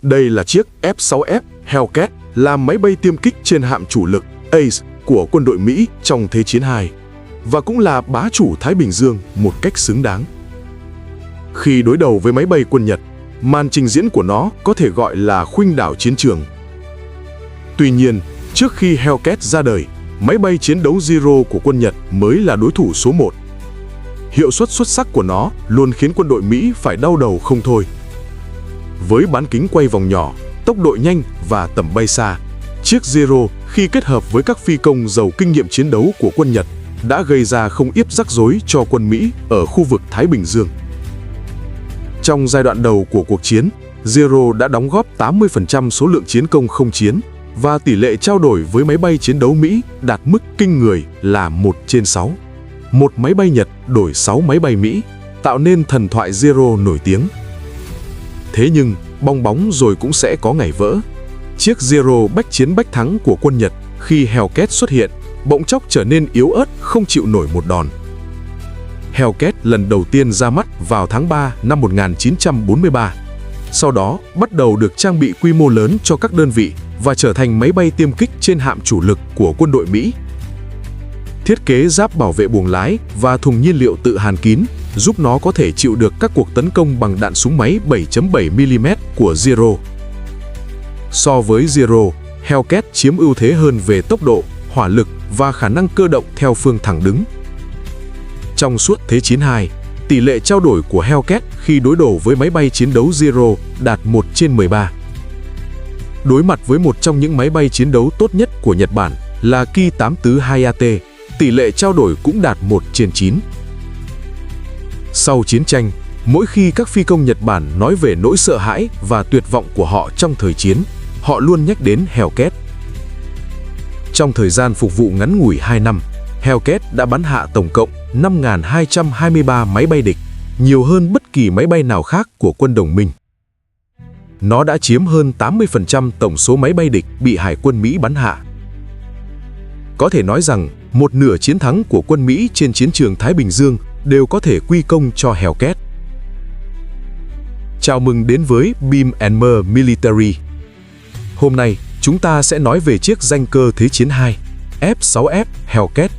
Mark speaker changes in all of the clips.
Speaker 1: Đây là chiếc F-6F Hellcat, là máy bay tiêm kích trên hạm chủ lực Ace của quân đội Mỹ trong Thế chiến II, và cũng là bá chủ Thái Bình Dương một cách xứng đáng. Khi đối đầu với máy bay quân Nhật, màn trình diễn của nó có thể gọi là khuynh đảo chiến trường. Tuy nhiên, trước khi Hellcat ra đời, máy bay chiến đấu Zero của quân Nhật mới là đối thủ số 1. Hiệu suất xuất sắc của nó luôn khiến quân đội Mỹ phải đau đầu không thôi. Với bán kính quay vòng nhỏ, tốc độ nhanh và tầm bay xa, chiếc Zero khi kết hợp với các phi công giàu kinh nghiệm chiến đấu của quân Nhật đã gây ra không ít rắc rối cho quân Mỹ ở khu vực Thái Bình Dương. Trong giai đoạn đầu của cuộc chiến, Zero đã đóng góp 80% số lượng chiến công không chiến, và tỷ lệ trao đổi với máy bay chiến đấu Mỹ đạt mức kinh người là 1/6. Một máy bay Nhật đổi 6 máy bay Mỹ, tạo nên thần thoại Zero nổi tiếng. Thế nhưng, bong bóng rồi cũng sẽ có ngày vỡ. Chiếc Zero bách chiến bách thắng của quân Nhật khi Hellcat xuất hiện, bỗng chốc trở nên yếu ớt không chịu nổi một đòn. Hellcat lần đầu tiên ra mắt vào tháng 3 năm 1943. Sau đó, bắt đầu được trang bị quy mô lớn cho các đơn vị và trở thành máy bay tiêm kích trên hạm chủ lực của quân đội Mỹ. Thiết kế giáp bảo vệ buồng lái và thùng nhiên liệu tự hàn kín giúp nó có thể chịu được các cuộc tấn công bằng đạn súng máy 7.7mm của Zero. So với Zero, Hellcat chiếm ưu thế hơn về tốc độ, hỏa lực và khả năng cơ động theo phương thẳng đứng. Trong suốt Thế chiến II, tỷ lệ trao đổi của Hellcat khi đối đầu với máy bay chiến đấu Zero đạt 1/13. Đối mặt với một trong những máy bay chiến đấu tốt nhất của Nhật Bản là Ki-84 Hayate, tỷ lệ trao đổi cũng đạt 1/9. Sau chiến tranh, mỗi khi các phi công Nhật Bản nói về nỗi sợ hãi và tuyệt vọng của họ trong thời chiến, họ luôn nhắc đến Hellcat. Trong thời gian phục vụ ngắn ngủi 2 năm, Hellcat đã bắn hạ tổng cộng 5.223 máy bay địch, nhiều hơn bất kỳ máy bay nào khác của quân đồng minh. Nó đã chiếm hơn 80% tổng số máy bay địch bị Hải quân Mỹ bắn hạ. Có thể nói rằng, một nửa chiến thắng của quân Mỹ trên chiến trường Thái Bình Dương đều có thể quy công cho Hellcat. Chào mừng đến với Beam & Mer Military. Hôm nay, chúng ta sẽ nói về chiếc danh cơ Thế chiến II, F-6F Hellcat.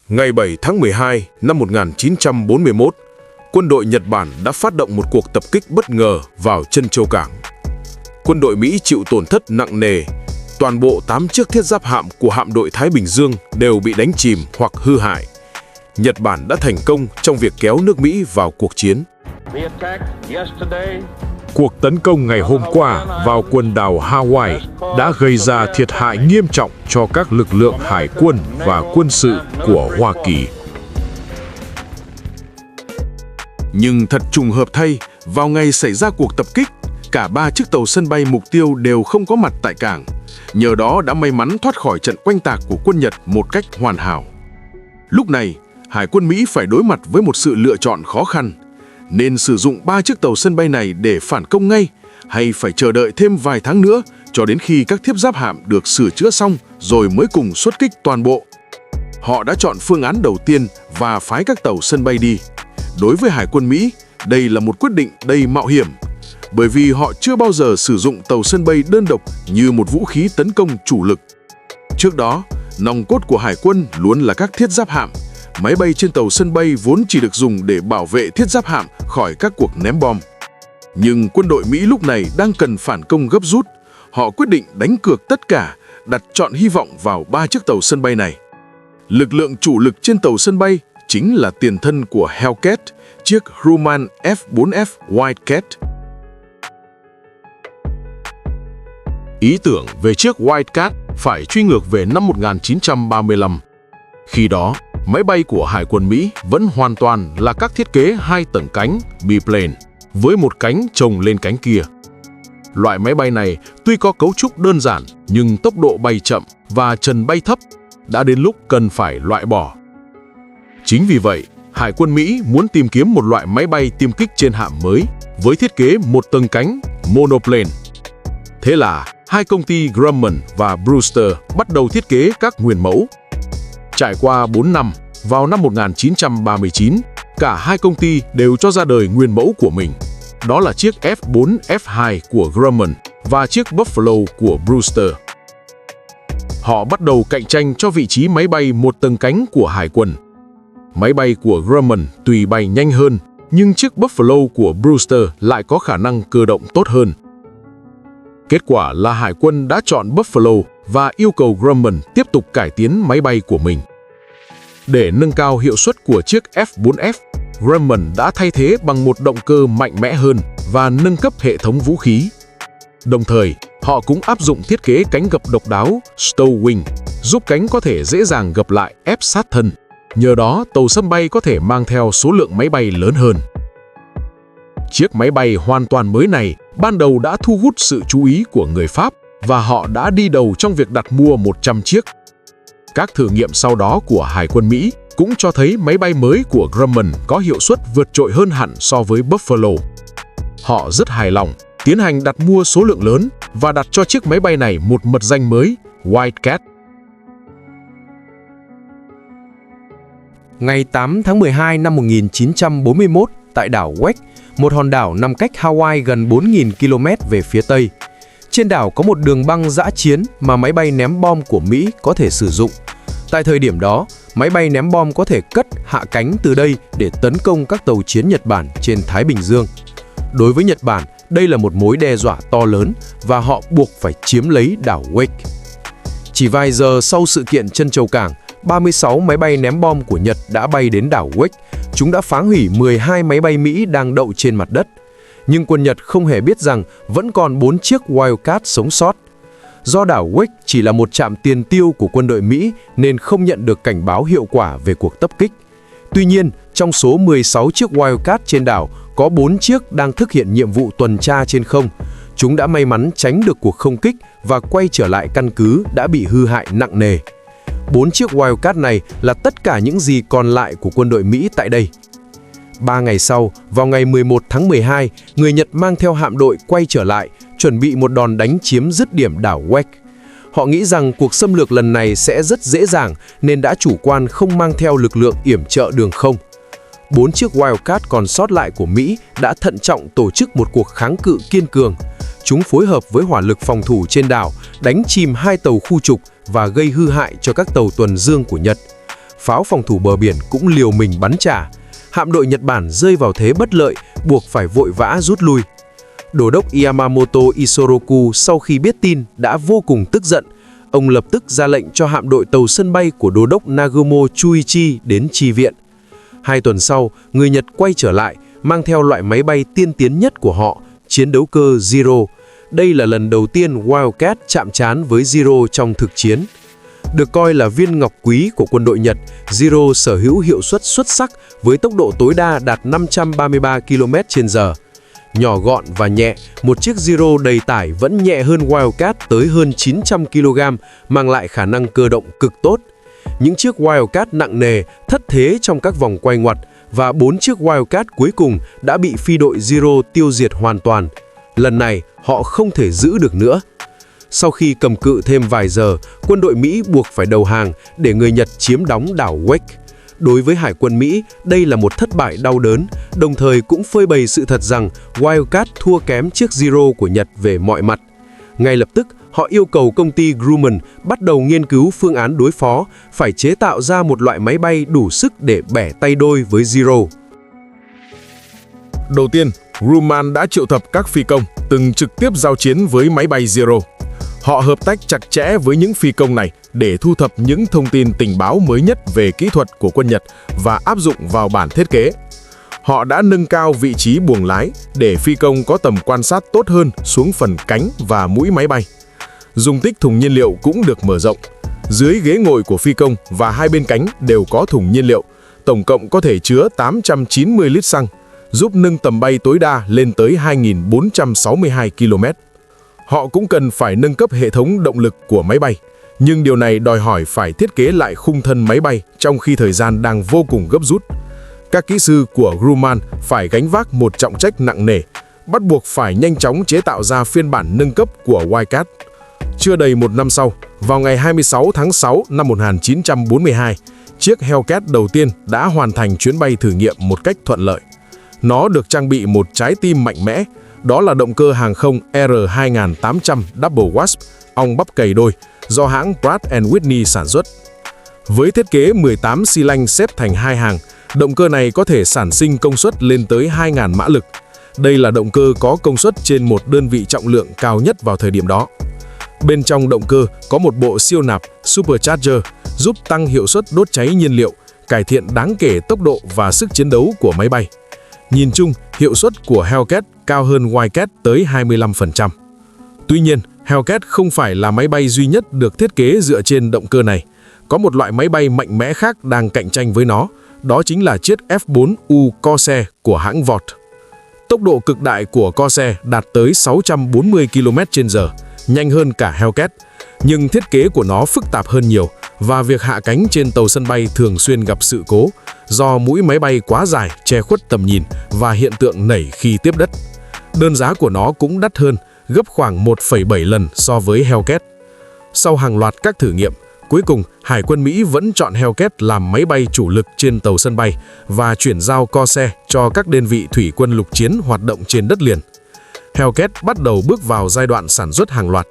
Speaker 1: Ngày 7 tháng 12 năm 1941, quân đội Nhật Bản đã phát động một cuộc tập kích bất ngờ vào Trân Châu Cảng. Quân đội Mỹ chịu tổn thất nặng nề. Toàn bộ 8 chiếc thiết giáp hạm của hạm đội Thái Bình Dương đều bị đánh chìm hoặc hư hại. Nhật Bản đã thành công trong việc kéo nước Mỹ vào cuộc chiến. Cuộc tấn công ngày hôm qua vào quần đảo Hawaii đã gây ra thiệt hại nghiêm trọng cho các lực lượng hải quân và quân sự của Hoa Kỳ. Nhưng thật trùng hợp thay, vào ngày xảy ra cuộc tập kích, cả 3 chiếc tàu sân bay mục tiêu đều không có mặt tại cảng. Nhờ đó đã may mắn thoát khỏi trận oanh tạc của quân Nhật một cách hoàn hảo. Lúc này, Hải quân Mỹ phải đối mặt với một sự lựa chọn khó khăn. Nên sử dụng 3 chiếc tàu sân bay này để phản công ngay, hay phải chờ đợi thêm vài tháng nữa cho đến khi các thiết giáp hạm được sửa chữa xong rồi mới cùng xuất kích toàn bộ. Họ đã chọn phương án đầu tiên và phái các tàu sân bay đi. Đối với Hải quân Mỹ, đây là một quyết định đầy mạo hiểm, bởi vì họ chưa bao giờ sử dụng tàu sân bay đơn độc như một vũ khí tấn công chủ lực. Trước đó, nòng cốt của Hải quân luôn là các thiết giáp hạm. Máy bay trên tàu sân bay vốn chỉ được dùng để bảo vệ thiết giáp hạm khỏi các cuộc ném bom. Nhưng quân đội Mỹ lúc này đang cần phản công gấp rút. Họ quyết định đánh cược tất cả, đặt trọn hy vọng vào 3 chiếc tàu sân bay này. Lực lượng chủ lực trên tàu sân bay chính là tiền thân của Hellcat, chiếc Grumman F-4F Wildcat. Ý tưởng về chiếc Wildcat phải truy ngược về năm 1935. Khi đó, máy bay của Hải quân Mỹ vẫn hoàn toàn là các thiết kế 2 tầng cánh biplane với một cánh chồng lên cánh kia. Loại máy bay này tuy có cấu trúc đơn giản nhưng tốc độ bay chậm và trần bay thấp, đã đến lúc cần phải loại bỏ. Chính vì vậy, Hải quân Mỹ muốn tìm kiếm một loại máy bay tiêm kích trên hạm mới với thiết kế 1 tầng cánh monoplane. Thế là hai công ty Grumman và Brewster bắt đầu thiết kế các nguyên mẫu. Trải qua 4 năm, vào năm 1939, cả hai công ty đều cho ra đời nguyên mẫu của mình. Đó là chiếc F4 F2 của Grumman và chiếc Buffalo của Brewster. Họ bắt đầu cạnh tranh cho vị trí máy bay một tầng cánh của Hải quân. Máy bay của Grumman tuy bay nhanh hơn, nhưng chiếc Buffalo của Brewster lại có khả năng cơ động tốt hơn. Kết quả là Hải quân đã chọn Buffalo và yêu cầu Grumman tiếp tục cải tiến máy bay của mình. Để nâng cao hiệu suất của chiếc F4F, Grumman đã thay thế bằng một động cơ mạnh mẽ hơn và nâng cấp hệ thống vũ khí. Đồng thời, họ cũng áp dụng thiết kế cánh gập độc đáo Stow Wing, giúp cánh có thể dễ dàng gập lại ép sát thân. Nhờ đó, tàu sân bay có thể mang theo số lượng máy bay lớn hơn. Chiếc máy bay hoàn toàn mới này ban đầu đã thu hút sự chú ý của người Pháp và họ đã đi đầu trong việc đặt mua 100 chiếc. Các thử nghiệm sau đó của Hải quân Mỹ cũng cho thấy máy bay mới của Grumman có hiệu suất vượt trội hơn hẳn so với Buffalo. Họ rất hài lòng, tiến hành đặt mua số lượng lớn và đặt cho chiếc máy bay này một mật danh mới, Wildcat.
Speaker 2: Ngày 8 tháng 12 năm 1941, tại đảo Wake, một hòn đảo nằm cách Hawaii gần 4.000 km về phía Tây. Trên đảo có một đường băng dã chiến mà máy bay ném bom của Mỹ có thể sử dụng. Tại thời điểm đó, máy bay ném bom có thể cất hạ cánh từ đây để tấn công các tàu chiến Nhật Bản trên Thái Bình Dương. Đối với Nhật Bản, đây là một mối đe dọa to lớn và họ buộc phải chiếm lấy đảo Wake. Chỉ vài giờ sau sự kiện Trân Châu Cảng, 36 máy bay ném bom của Nhật đã bay đến đảo Wake. Chúng đã phá hủy 12 máy bay Mỹ đang đậu trên mặt đất. Nhưng quân Nhật không hề biết rằng vẫn còn 4 chiếc Wildcat sống sót. Do đảo Wake chỉ là một trạm tiền tiêu của quân đội Mỹ nên không nhận được cảnh báo hiệu quả về cuộc tập kích. Tuy nhiên, trong số 16 chiếc Wildcat trên đảo, có 4 chiếc đang thực hiện nhiệm vụ tuần tra trên không. Chúng đã may mắn tránh được cuộc không kích và quay trở lại căn cứ đã bị hư hại nặng nề. 4 chiếc Wildcat này là tất cả những gì còn lại của quân đội Mỹ tại đây. 3 ngày sau, vào ngày 11 tháng 12, người Nhật mang theo hạm đội quay trở lại, chuẩn bị một đòn đánh chiếm dứt điểm đảo Wake. Họ nghĩ rằng cuộc xâm lược lần này sẽ rất dễ dàng nên đã chủ quan không mang theo lực lượng yểm trợ đường không. 4 chiếc Wildcat còn sót lại của Mỹ đã thận trọng tổ chức một cuộc kháng cự kiên cường. Chúng phối hợp với hỏa lực phòng thủ trên đảo, đánh chìm 2 tàu khu trục và gây hư hại cho các tàu tuần dương của Nhật. Pháo phòng thủ bờ biển cũng liều mình bắn trả. Hạm đội Nhật Bản rơi vào thế bất lợi, buộc phải vội vã rút lui. Đô đốc Yamamoto Isoroku sau khi biết tin đã vô cùng tức giận. Ông lập tức ra lệnh cho hạm đội tàu sân bay của đô đốc Nagumo Chuichi đến chi viện. 2 tuần sau, người Nhật quay trở lại, mang theo loại máy bay tiên tiến nhất của họ, chiến đấu cơ Zero. Đây là lần đầu tiên Wildcat chạm trán với Zero trong thực chiến. Được coi là viên ngọc quý của quân đội Nhật, Zero sở hữu hiệu suất xuất sắc với tốc độ tối đa đạt 533 km/h. Nhỏ gọn và nhẹ, một chiếc Zero đầy tải vẫn nhẹ hơn Wildcat tới hơn 900 kg, mang lại khả năng cơ động cực tốt. Những chiếc Wildcat nặng nề thất thế trong các vòng quay ngoặt và 4 chiếc Wildcat cuối cùng đã bị phi đội Zero tiêu diệt hoàn toàn. Lần này, họ không thể giữ được nữa. Sau khi cầm cự thêm vài giờ, quân đội Mỹ buộc phải đầu hàng để người Nhật chiếm đóng đảo Wake. Đối với Hải quân Mỹ, đây là một thất bại đau đớn, đồng thời cũng phơi bày sự thật rằng Wildcat thua kém chiếc Zero của Nhật về mọi mặt. Ngay lập tức, họ yêu cầu công ty Grumman bắt đầu nghiên cứu phương án đối phó, phải chế tạo ra một loại máy bay đủ sức để bẻ tay đôi với Zero.
Speaker 1: Đầu tiên, Grumman đã triệu tập các phi công từng trực tiếp giao chiến với máy bay Zero. Họ hợp tác chặt chẽ với những phi công này để thu thập những thông tin tình báo mới nhất về kỹ thuật của quân Nhật và áp dụng vào bản thiết kế. Họ đã nâng cao vị trí buồng lái để phi công có tầm quan sát tốt hơn xuống phần cánh và mũi máy bay. Dung tích thùng nhiên liệu cũng được mở rộng. Dưới ghế ngồi của phi công và hai bên cánh đều có thùng nhiên liệu, tổng cộng có thể chứa 890 lít xăng, giúp nâng tầm bay tối đa lên tới 2.462 km. Họ cũng cần phải nâng cấp hệ thống động lực của máy bay, nhưng điều này đòi hỏi phải thiết kế lại khung thân máy bay trong khi thời gian đang vô cùng gấp rút. Các kỹ sư của Grumman phải gánh vác một trọng trách nặng nề, bắt buộc phải nhanh chóng chế tạo ra phiên bản nâng cấp của Wildcat. Chưa đầy một năm sau, vào ngày 26 tháng 6 năm 1942, chiếc Hellcat đầu tiên đã hoàn thành chuyến bay thử nghiệm một cách thuận lợi. Nó được trang bị một trái tim mạnh mẽ, đó là động cơ hàng không R2800 Double Wasp, ong bắp cày đôi, do hãng Pratt & Whitney sản xuất. Với thiết kế 18 xi lanh xếp thành hai hàng, động cơ này có thể sản sinh công suất lên tới 2.000 mã lực. Đây là động cơ có công suất trên một đơn vị trọng lượng cao nhất vào thời điểm đó. Bên trong động cơ có một bộ siêu nạp Supercharger giúp tăng hiệu suất đốt cháy nhiên liệu, cải thiện đáng kể tốc độ và sức chiến đấu của máy bay. Nhìn chung, hiệu suất của Hellcat cao hơn Wildcat tới 25%. Tuy nhiên, Hellcat không phải là máy bay duy nhất được thiết kế dựa trên động cơ này. Có một loại máy bay mạnh mẽ khác đang cạnh tranh với nó, đó chính là chiếc F4U Corsair của hãng Vought. Tốc độ cực đại của Corsair đạt tới 640 km/h, nhanh hơn cả Hellcat, nhưng thiết kế của nó phức tạp hơn nhiều và việc hạ cánh trên tàu sân bay thường xuyên gặp sự cố do mũi máy bay quá dài che khuất tầm nhìn và hiện tượng nảy khi tiếp đất. Đơn giá của nó cũng đắt hơn, gấp khoảng 1,7 lần so với Hellcat. Sau hàng loạt các thử nghiệm, cuối cùng Hải quân Mỹ vẫn chọn Hellcat làm máy bay chủ lực trên tàu sân bay và chuyển giao Corsair cho các đơn vị thủy quân lục chiến hoạt động trên đất liền. Hellcat bắt đầu bước vào giai đoạn sản xuất hàng loạt.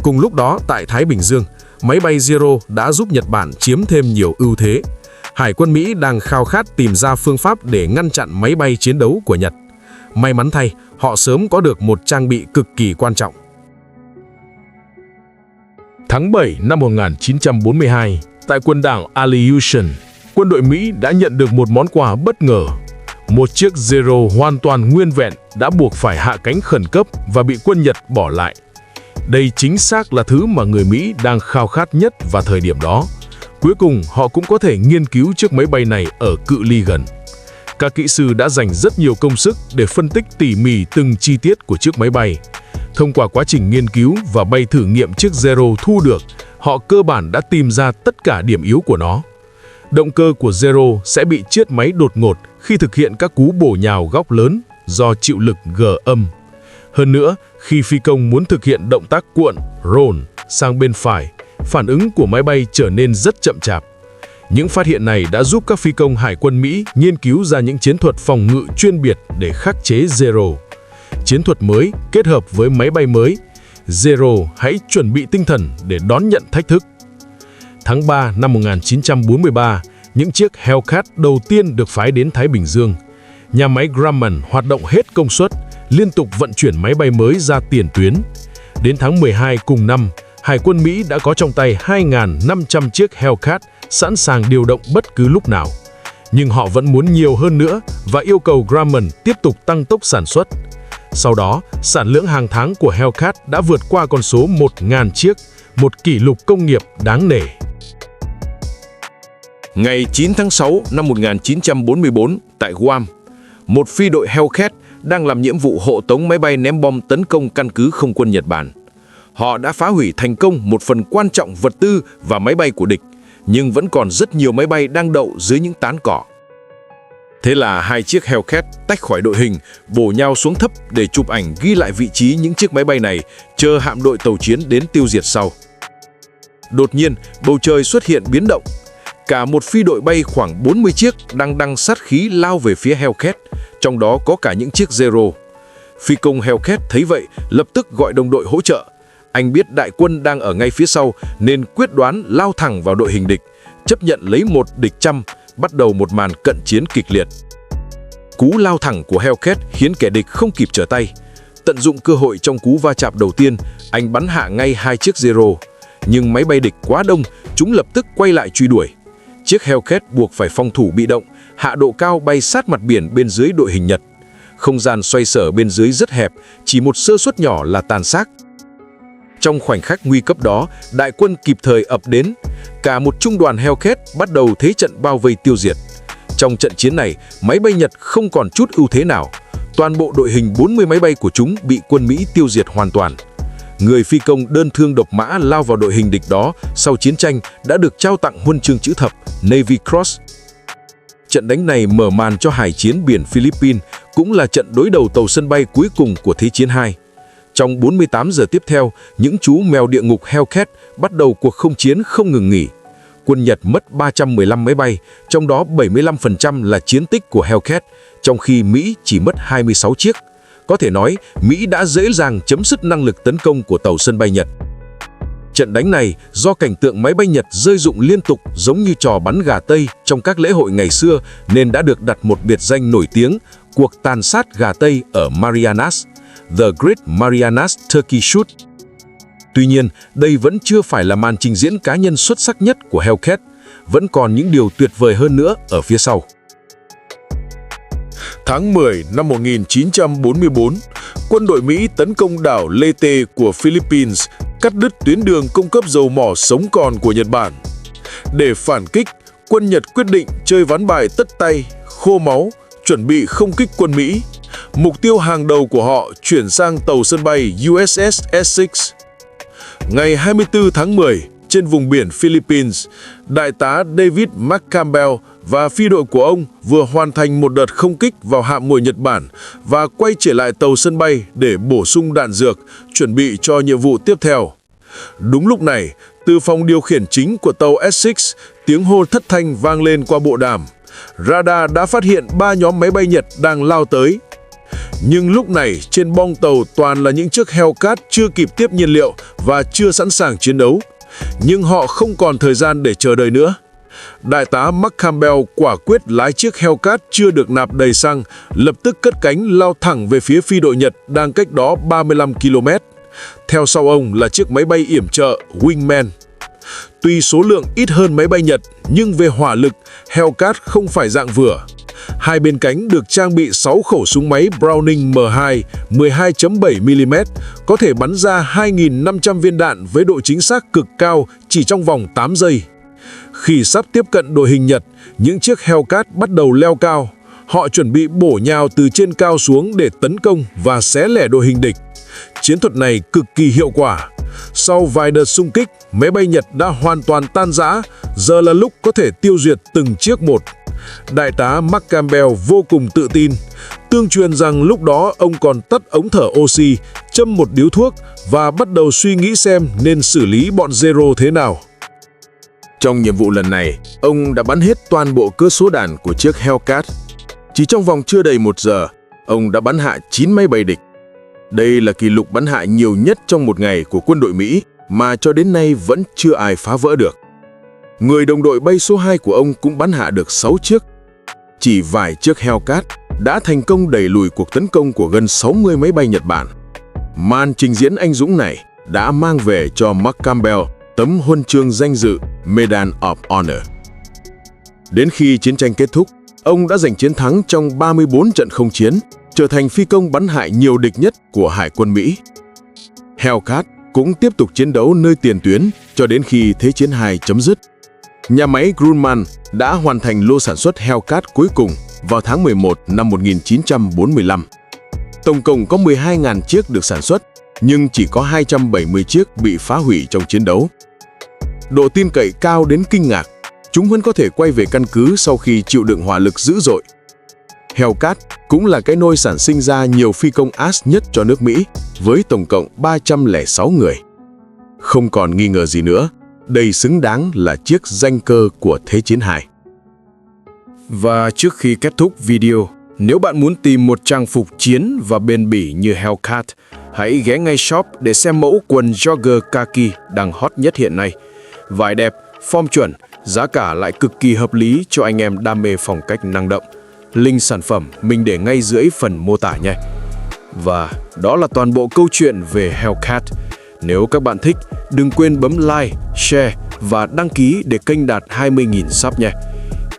Speaker 1: Cùng lúc đó tại Thái Bình Dương, máy bay Zero đã giúp Nhật Bản chiếm thêm nhiều ưu thế. Hải quân Mỹ đang khao khát tìm ra phương pháp để ngăn chặn máy bay chiến đấu của Nhật. May mắn thay, họ sớm có được một trang bị cực kỳ quan trọng.
Speaker 3: Tháng 7 năm 1942, tại quần đảo Aleutian, quân đội Mỹ đã nhận được một món quà bất ngờ. Một chiếc Zero hoàn toàn nguyên vẹn đã buộc phải hạ cánh khẩn cấp và bị quân Nhật bỏ lại. Đây chính xác là thứ mà người Mỹ đang khao khát nhất vào thời điểm đó. Cuối cùng, họ cũng có thể nghiên cứu chiếc máy bay này ở cự ly gần. Các kỹ sư đã dành rất nhiều công sức để phân tích tỉ mỉ từng chi tiết của chiếc máy bay. Thông qua quá trình nghiên cứu và bay thử nghiệm chiếc Zero thu được, họ cơ bản đã tìm ra tất cả điểm yếu của nó. Động cơ của Zero sẽ bị chết máy đột ngột khi thực hiện các cú bổ nhào góc lớn do chịu lực G âm. Hơn nữa, khi phi công muốn thực hiện động tác cuộn, roll sang bên phải, phản ứng của máy bay trở nên rất chậm chạp. Những phát hiện này đã giúp các phi công Hải quân Mỹ nghiên cứu ra những chiến thuật phòng ngự chuyên biệt để khắc chế Zero. Chiến thuật mới kết hợp với máy bay mới, Zero hãy chuẩn bị tinh thần để đón nhận thách thức. Tháng 3 năm 1943, những chiếc Hellcat đầu tiên được phái đến Thái Bình Dương. Nhà máy Grumman hoạt động hết công suất, liên tục vận chuyển máy bay mới ra tiền tuyến. Đến tháng 12 cùng năm, Hải quân Mỹ đã có trong tay 2.500 chiếc Hellcat sẵn sàng điều động bất cứ lúc nào. Nhưng họ vẫn muốn nhiều hơn nữa và yêu cầu Grumman tiếp tục tăng tốc sản xuất. Sau đó, sản lượng hàng tháng của Hellcat đã vượt qua con số 1.000 chiếc, một kỷ lục công nghiệp đáng nể.
Speaker 4: Ngày 9 tháng 6 năm 1944, tại Guam, một phi đội Hellcat đang làm nhiệm vụ hộ tống máy bay ném bom tấn công căn cứ không quân Nhật Bản. Họ đã phá hủy thành công một phần quan trọng vật tư và máy bay của địch, nhưng vẫn còn rất nhiều máy bay đang đậu dưới những tán cỏ. Thế là hai chiếc Hellcat tách khỏi đội hình, bổ nhào xuống thấp để chụp ảnh ghi lại vị trí những chiếc máy bay này, chờ hạm đội tàu chiến đến tiêu diệt sau. Đột nhiên, bầu trời xuất hiện biến động. Cả một phi đội bay khoảng 40 chiếc đang đằng sát khí lao về phía Hellcat, trong đó có cả những chiếc Zero. Phi công Hellcat thấy vậy, lập tức gọi đồng đội hỗ trợ. Anh biết đại quân đang ở ngay phía sau nên quyết đoán lao thẳng vào đội hình địch, chấp nhận lấy 1 địch trăm, bắt đầu một màn cận chiến kịch liệt. Cú lao thẳng của Hellcat khiến kẻ địch không kịp trở tay. Tận dụng cơ hội trong cú va chạm đầu tiên, anh bắn hạ ngay 2 chiếc Zero. Nhưng máy bay địch quá đông, chúng lập tức quay lại truy đuổi. Chiếc Hellcat buộc phải phòng thủ bị động, hạ độ cao bay sát mặt biển bên dưới đội hình Nhật. Không gian xoay sở bên dưới rất hẹp, chỉ một sơ suất nhỏ là tàn xác. Trong khoảnh khắc nguy cấp đó, đại quân kịp thời ập đến. Cả một trung đoàn Hellcat bắt đầu thế trận bao vây tiêu diệt. Trong trận chiến này, máy bay Nhật không còn chút ưu thế nào. Toàn bộ đội hình 40 máy bay của chúng bị quân Mỹ tiêu diệt hoàn toàn. Người phi công đơn thương độc mã lao vào đội hình địch đó sau chiến tranh đã được trao tặng huân chương chữ thập Navy Cross. Trận đánh này mở màn cho hải chiến biển Philippines, cũng là trận đối đầu tàu sân bay cuối cùng của Thế chiến II. Trong 48 giờ tiếp theo, những chú mèo địa ngục Hellcat bắt đầu cuộc không chiến không ngừng nghỉ. quân Nhật mất 315 máy bay, trong đó 75% là chiến tích của Hellcat, trong khi Mỹ chỉ mất 26 chiếc. Có thể nói, Mỹ đã dễ dàng chấm dứt năng lực tấn công của tàu sân bay Nhật. Trận đánh này, do cảnh tượng máy bay Nhật rơi rụng liên tục giống như trò bắn gà Tây trong các lễ hội ngày xưa nên đã được đặt một biệt danh nổi tiếng, cuộc tàn sát gà Tây ở Marianas, The Great Marianas Turkey Shoot. Tuy nhiên, đây vẫn chưa phải là màn trình diễn cá nhân xuất sắc nhất của Hellcat, vẫn còn những điều tuyệt vời hơn nữa ở phía sau.
Speaker 3: Tháng 10 năm 1944, quân đội Mỹ tấn công đảo Leyte của Philippines, cắt đứt tuyến đường cung cấp dầu mỏ sống còn của Nhật Bản. Để phản kích, quân Nhật quyết định chơi ván bài tất tay, khô máu, chuẩn bị không kích quân Mỹ. Mục tiêu hàng đầu của họ chuyển sang tàu sân bay USS Essex. Ngày 24 tháng 10, trên vùng biển Philippines, Đại tá David McCampbell và phi đội của ông vừa hoàn thành một đợt không kích vào hạm mồi Nhật Bản và quay trở lại tàu sân bay để bổ sung đạn dược, chuẩn bị cho nhiệm vụ tiếp theo. Đúng lúc này, từ phòng điều khiển chính của tàu Essex, tiếng hô thất thanh vang lên qua bộ đàm. Radar đã phát hiện 3 nhóm máy bay Nhật đang lao tới. Nhưng lúc này, trên bong tàu toàn là những chiếc Hellcat chưa kịp tiếp nhiên liệu và chưa sẵn sàng chiến đấu. Nhưng họ không còn thời gian để chờ đợi nữa. Đại tá McCampbell quả quyết lái chiếc Hellcat chưa được nạp đầy xăng, lập tức cất cánh lao thẳng về phía phi đội Nhật đang cách đó 35 km. Theo sau ông là chiếc máy bay yểm trợ Wingman. Tuy số lượng ít hơn máy bay Nhật, nhưng về hỏa lực, Hellcat không phải dạng vừa. Hai bên cánh được trang bị 6 khẩu súng máy Browning M2 12.7mm, có thể bắn ra 2.500 viên đạn với độ chính xác cực cao chỉ trong vòng 8 giây. Khi sắp tiếp cận đội hình Nhật, những chiếc Hellcat bắt đầu leo cao. Họ chuẩn bị bổ nhào từ trên cao xuống để tấn công và xé lẻ đội hình địch. Chiến thuật này cực kỳ hiệu quả. Sau vài đợt xung kích, máy bay Nhật đã hoàn toàn tan rã, giờ là lúc có thể tiêu diệt từng chiếc một. Đại tá McCampbell vô cùng tự tin. Tương truyền rằng lúc đó ông còn tắt ống thở oxy, châm một điếu thuốc và bắt đầu suy nghĩ xem nên xử lý bọn Zero thế nào.
Speaker 1: Trong nhiệm vụ lần này, ông đã bắn hết toàn bộ cơ số đạn của chiếc Hellcat. Chỉ trong vòng chưa đầy 1 giờ, ông đã bắn hạ 9 máy bay địch. Đây là kỷ lục bắn hạ nhiều nhất trong một ngày của quân đội Mỹ mà cho đến nay vẫn chưa ai phá vỡ được. Người đồng đội bay số 2 của ông cũng bắn hạ được 6 chiếc. Chỉ vài chiếc Hellcat đã thành công đẩy lùi cuộc tấn công của gần 60 máy bay Nhật Bản. Màn trình diễn anh dũng này đã mang về cho McCampbell tấm huân chương danh dự Medal of Honor. Đến khi chiến tranh kết thúc, ông đã giành chiến thắng trong 34 trận không chiến, trở thành phi công bắn hại nhiều địch nhất của Hải quân Mỹ. Hellcat cũng tiếp tục chiến đấu nơi tiền tuyến cho đến khi Thế chiến II chấm dứt. Nhà máy Grumman đã hoàn thành lô sản xuất Hellcat cuối cùng vào tháng 11 năm 1945. Tổng cộng có 12.000 chiếc được sản xuất, nhưng chỉ có 270 chiếc bị phá hủy trong chiến đấu. Độ tin cậy cao đến kinh ngạc, chúng vẫn có thể quay về căn cứ sau khi chịu đựng hỏa lực dữ dội. Hellcat cũng là cái nôi sản sinh ra nhiều phi công as nhất cho nước Mỹ, với tổng cộng 306 người. Không còn nghi ngờ gì nữa, đây xứng đáng là chiếc danh cơ của Thế chiến II.
Speaker 2: Và trước khi kết thúc video, nếu bạn muốn tìm một trang phục chiến và bền bỉ như Hellcat, hãy ghé ngay shop để xem mẫu quần jogger kaki đang hot nhất hiện nay. Vải đẹp, form chuẩn, giá cả lại cực kỳ hợp lý cho anh em đam mê phong cách năng động. Link sản phẩm mình để ngay dưới phần mô tả nhé. Và đó là toàn bộ câu chuyện về Hellcat. Nếu các bạn thích, đừng quên bấm like, share và đăng ký để kênh đạt 20.000 sub nhé.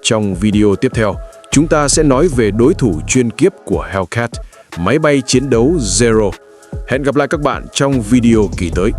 Speaker 2: Trong video tiếp theo, chúng ta sẽ nói về đối thủ chuyên kiếp của Hellcat, máy bay chiến đấu Zero. Hẹn gặp lại các bạn trong video kỳ tới.